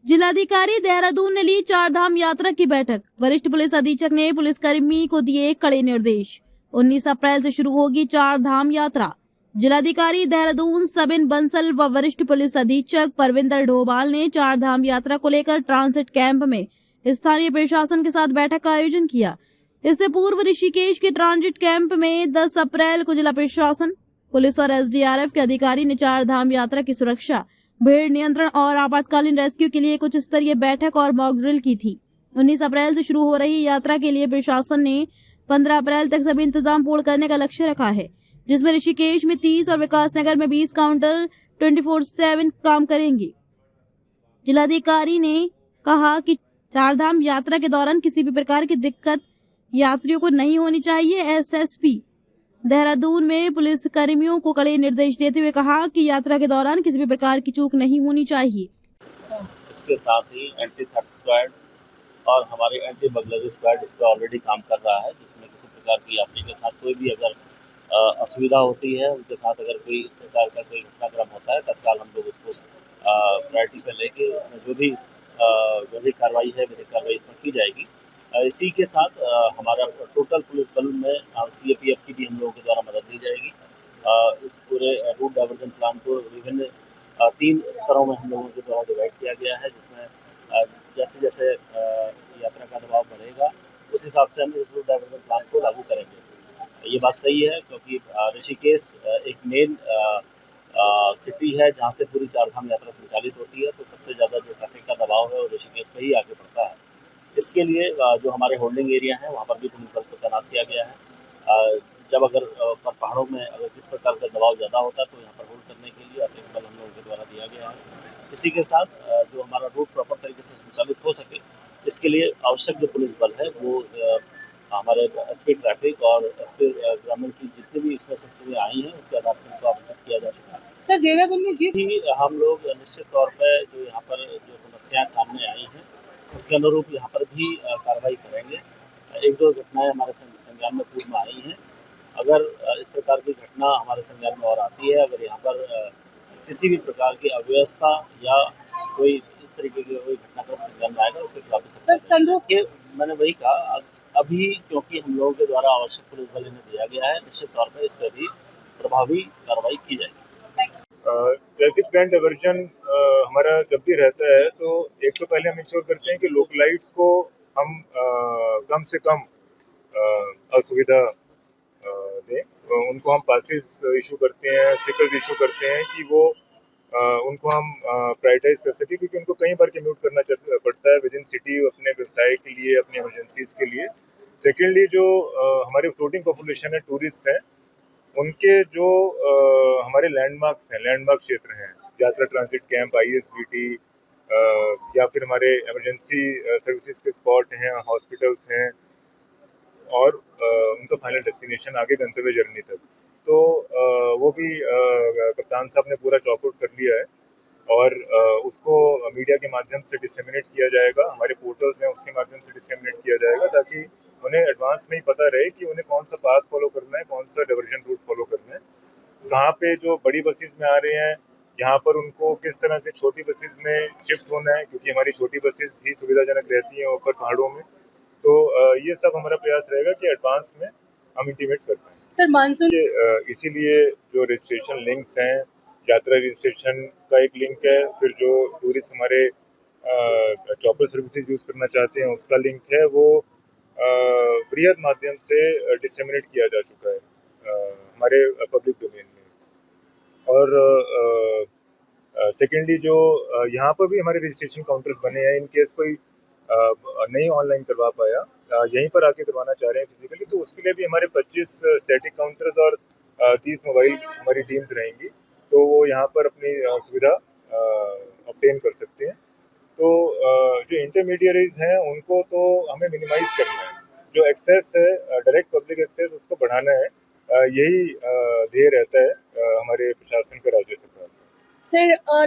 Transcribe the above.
जिलाधिकारी देहरादून ने ली चार धाम यात्रा की बैठक। वरिष्ठ पुलिस अधीक्षक ने पुलिसकर्मी को दिए कड़े निर्देश। 19 अप्रैल से शुरू होगी चार धाम यात्रा। जिलाधिकारी देहरादून सबिन बंसल व वरिष्ठ पुलिस अधीक्षक परविंदर ढोभाल ने चार धाम यात्रा को लेकर ट्रांसिट कैंप में स्थानीय प्रशासन के साथ बैठक का आयोजन किया। इससे पूर्व ऋषिकेश के ट्रांजिट कैंप में 10 अप्रैल को जिला प्रशासन, पुलिस और एसडीआरएफ के अधिकारी ने चार धाम यात्रा की सुरक्षा, भीड़ नियंत्रण और आपातकालीन रेस्क्यू के लिए कुछ स्तरीय बैठक और मॉक ड्रिल की थी। 19 अप्रैल से शुरू हो रही यात्रा के लिए प्रशासन ने 15 अप्रैल तक सभी इंतजाम पूर्ण करने का लक्ष्य रखा है, जिसमें ऋषिकेश में 30 और विकासनगर में 20 काउंटर 24/7 काम करेंगे। जिलाधिकारी ने कहा कि चारधाम यात्रा के दौरान किसी भी प्रकार की दिक्कत यात्रियों को नहीं होनी चाहिए। एसएसपी देहरादून में पुलिस कर्मियों को कड़े निर्देश देते हुए कहा कि यात्रा के दौरान किसी भी प्रकार की चूक नहीं होनी चाहिए। इसके साथ ही एंटी थेफ्ट स्क्वाड और हमारे एंटी बर्गलरी स्क्वाड इस पर ऑलरेडी काम कर रहा है, जिसमें किसी प्रकार की यात्री के साथ कोई भी अगर असुविधा होती है, उनके साथ अगर कोई इस प्रकार का कोई घटनाक्रम होता है, तत्काल हम लोग उसको प्रायोरिटी पर लेके उसमें जो भी कार्रवाई है विधिक कार्रवाई इसमें की जाएगी। इसी के साथ हमारा टोटल पुलिस बल में सीएपीएफ की भी हम लोगों के द्वारा मदद ली जाएगी। इस पूरे रूट डाइवर्जन प्लान को विभिन्न 3 स्तरों में हम लोगों के द्वारा डिवाइड किया गया है, जिसमें जैसे जैसे यात्रा का दबाव बढ़ेगा उस हिसाब से हम इस रूट डाइवर्जन प्लान को लागू करेंगे। ये बात सही है, क्योंकि ऋषिकेश एक मेन सिटी है जहाँ से पूरी चारधाम यात्रा संचालित होती है, तो सबसे ज़्यादा जो ट्रैफिक का दबाव है वो ऋषिकेश पे ही आगे बढ़ता है। इसके लिए जो हमारे होल्डिंग एरिया हैं वहाँ पर भी पुलिस बल को तैनात किया गया है। जब अगर पहाड़ों में अगर किस प्रकार का दबाव ज़्यादा होता है तो यहाँ पर होल्ड करने के लिए अतिरिक्त बल हम लोगों के द्वारा दिया गया है। इसी के साथ जो हमारा रूट प्रॉपर तरीके से संचालित हो सके, इसके लिए आवश्यक जो पुलिस बल है वो हमारे एसपी ट्रैफिक और एसपी ग्रामीण की जितनी भी इसमें शक्तियाँ आई हैं उसके आधार पर उनको आवंटित किया जा चुका है। सर, देहरादून में जिस हम लोग निश्चित तौर पर जो यहाँ पर जो समस्याएं सामने आई हैं उसके अनुरूप यहाँ पर भी कार्रवाई करेंगे। 1-2 घटनाएं हमारे संज्ञान में पूर्व में आई हैं। अगर इस प्रकार की घटना हमारे संज्ञान में और आती है, अगर यहाँ पर किसी भी प्रकार की अव्यवस्था या कोई इस तरीके की कोई घटनाक्रम संज्ञान में आएगा उसके खिलाफ ये मैंने वही कहा। अभी क्योंकि हम लोगों के द्वारा आवश्यक पुलिस बल इन्हें दिया गया है, निश्चित तौर पर इस पर भी प्रभावी कार्रवाई की जाएगी। ट्रैफिक प्लान डाइवर्जन हमारा जब भी रहता है तो एक तो पहले हम इंश्योर करते हैं कि लोकलाइट्स को हम कम से कम असुविधा दें। उनको हम पासेस इशू करते हैं, स्टिकर्स इशू करते हैं कि वो उनको हम प्रायोरिटाइज कर सकें, क्योंकि उनको कई बार कम्यूट करना पड़ता है विद इन सिटी अपने व्यवसाय के लिए, अपनी इमरजेंसीज के लिए। सेकेंडली जो हमारी फ्लोटिंग पॉपुलेशन है, टूरिस्ट हैं, उनके जो हमारे लैंडमार्क्स हैं, लैंडमार्क क्षेत्र हैं, यात्रा ट्रांजिट कैंप, आईएसबीटी या फिर हमारे इमरजेंसी सर्विसेज के स्पॉट हैं, हॉस्पिटल्स हैं और उनका फाइनल डेस्टिनेशन आगे गंतव्य जर्नी तक, तो वो भी कप्तान साहब ने पूरा चॉक आउट कर लिया है और उसको मीडिया के माध्यम से डिसेमिनेट किया जाएगा। हमारे पोर्टल्स हैं उसके माध्यम से डिसेमिनेट किया जाएगा, ताकि उन्हें एडवांस में ही पता रहे कि उन्हें कौन सा पाथ फॉलो करना है, कौन सा डाइवर्जन रूट फॉलो करना है, कहाँ पे जो बड़ी बसेस में आ रहे हैं यहाँ पर उनको किस तरह से छोटी बसेस में शिफ्ट होना है, क्योंकि हमारी छोटी बसेस ही सुविधाजनक रहती हैं ऊपर पहाड़ों में। तो ये सब हमारा प्रयास रहेगा कि एडवांस में हम इंटीमेट कर पाएं। सर, मानसून इसीलिए जो रजिस्ट्रेशन लिंक्स हैं, यात्रा रजिस्ट्रेशन का एक लिंक है, फिर जो टूरिस्ट हमारे चॉपर सर्विसेज यूज करना चाहते हैं उसका लिंक है, वो बृहद माध्यम से डिसेमिनेट किया जा चुका है हमारे पब्लिक डोमेन में। और सेकेंडली जो यहाँ पर भी हमारे रजिस्ट्रेशन काउंटर्स बने हैं, इन केस कोई नहीं ऑनलाइन करवा पाया, यहीं पर आके करवाना चाह रहे हैं फिजिकली, तो उसके लिए भी हमारे 25 स्टैटिक काउंटर्स और 30 मोबाइल हमारी टीम्स रहेंगी, तो वो यहाँ पर अपनी सुविधा ऑब्टेन कर सकते हैं। तो जो इंटरमीडियरीज हैं उनको तो हमें मिनिमाइज करना है, जो एक्सेस है डायरेक्ट पब्लिक एक्सेस उसको बढ़ाना है, यही ध्येय रहता है हमारे प्रशासन का, राज्य सरकार का। सर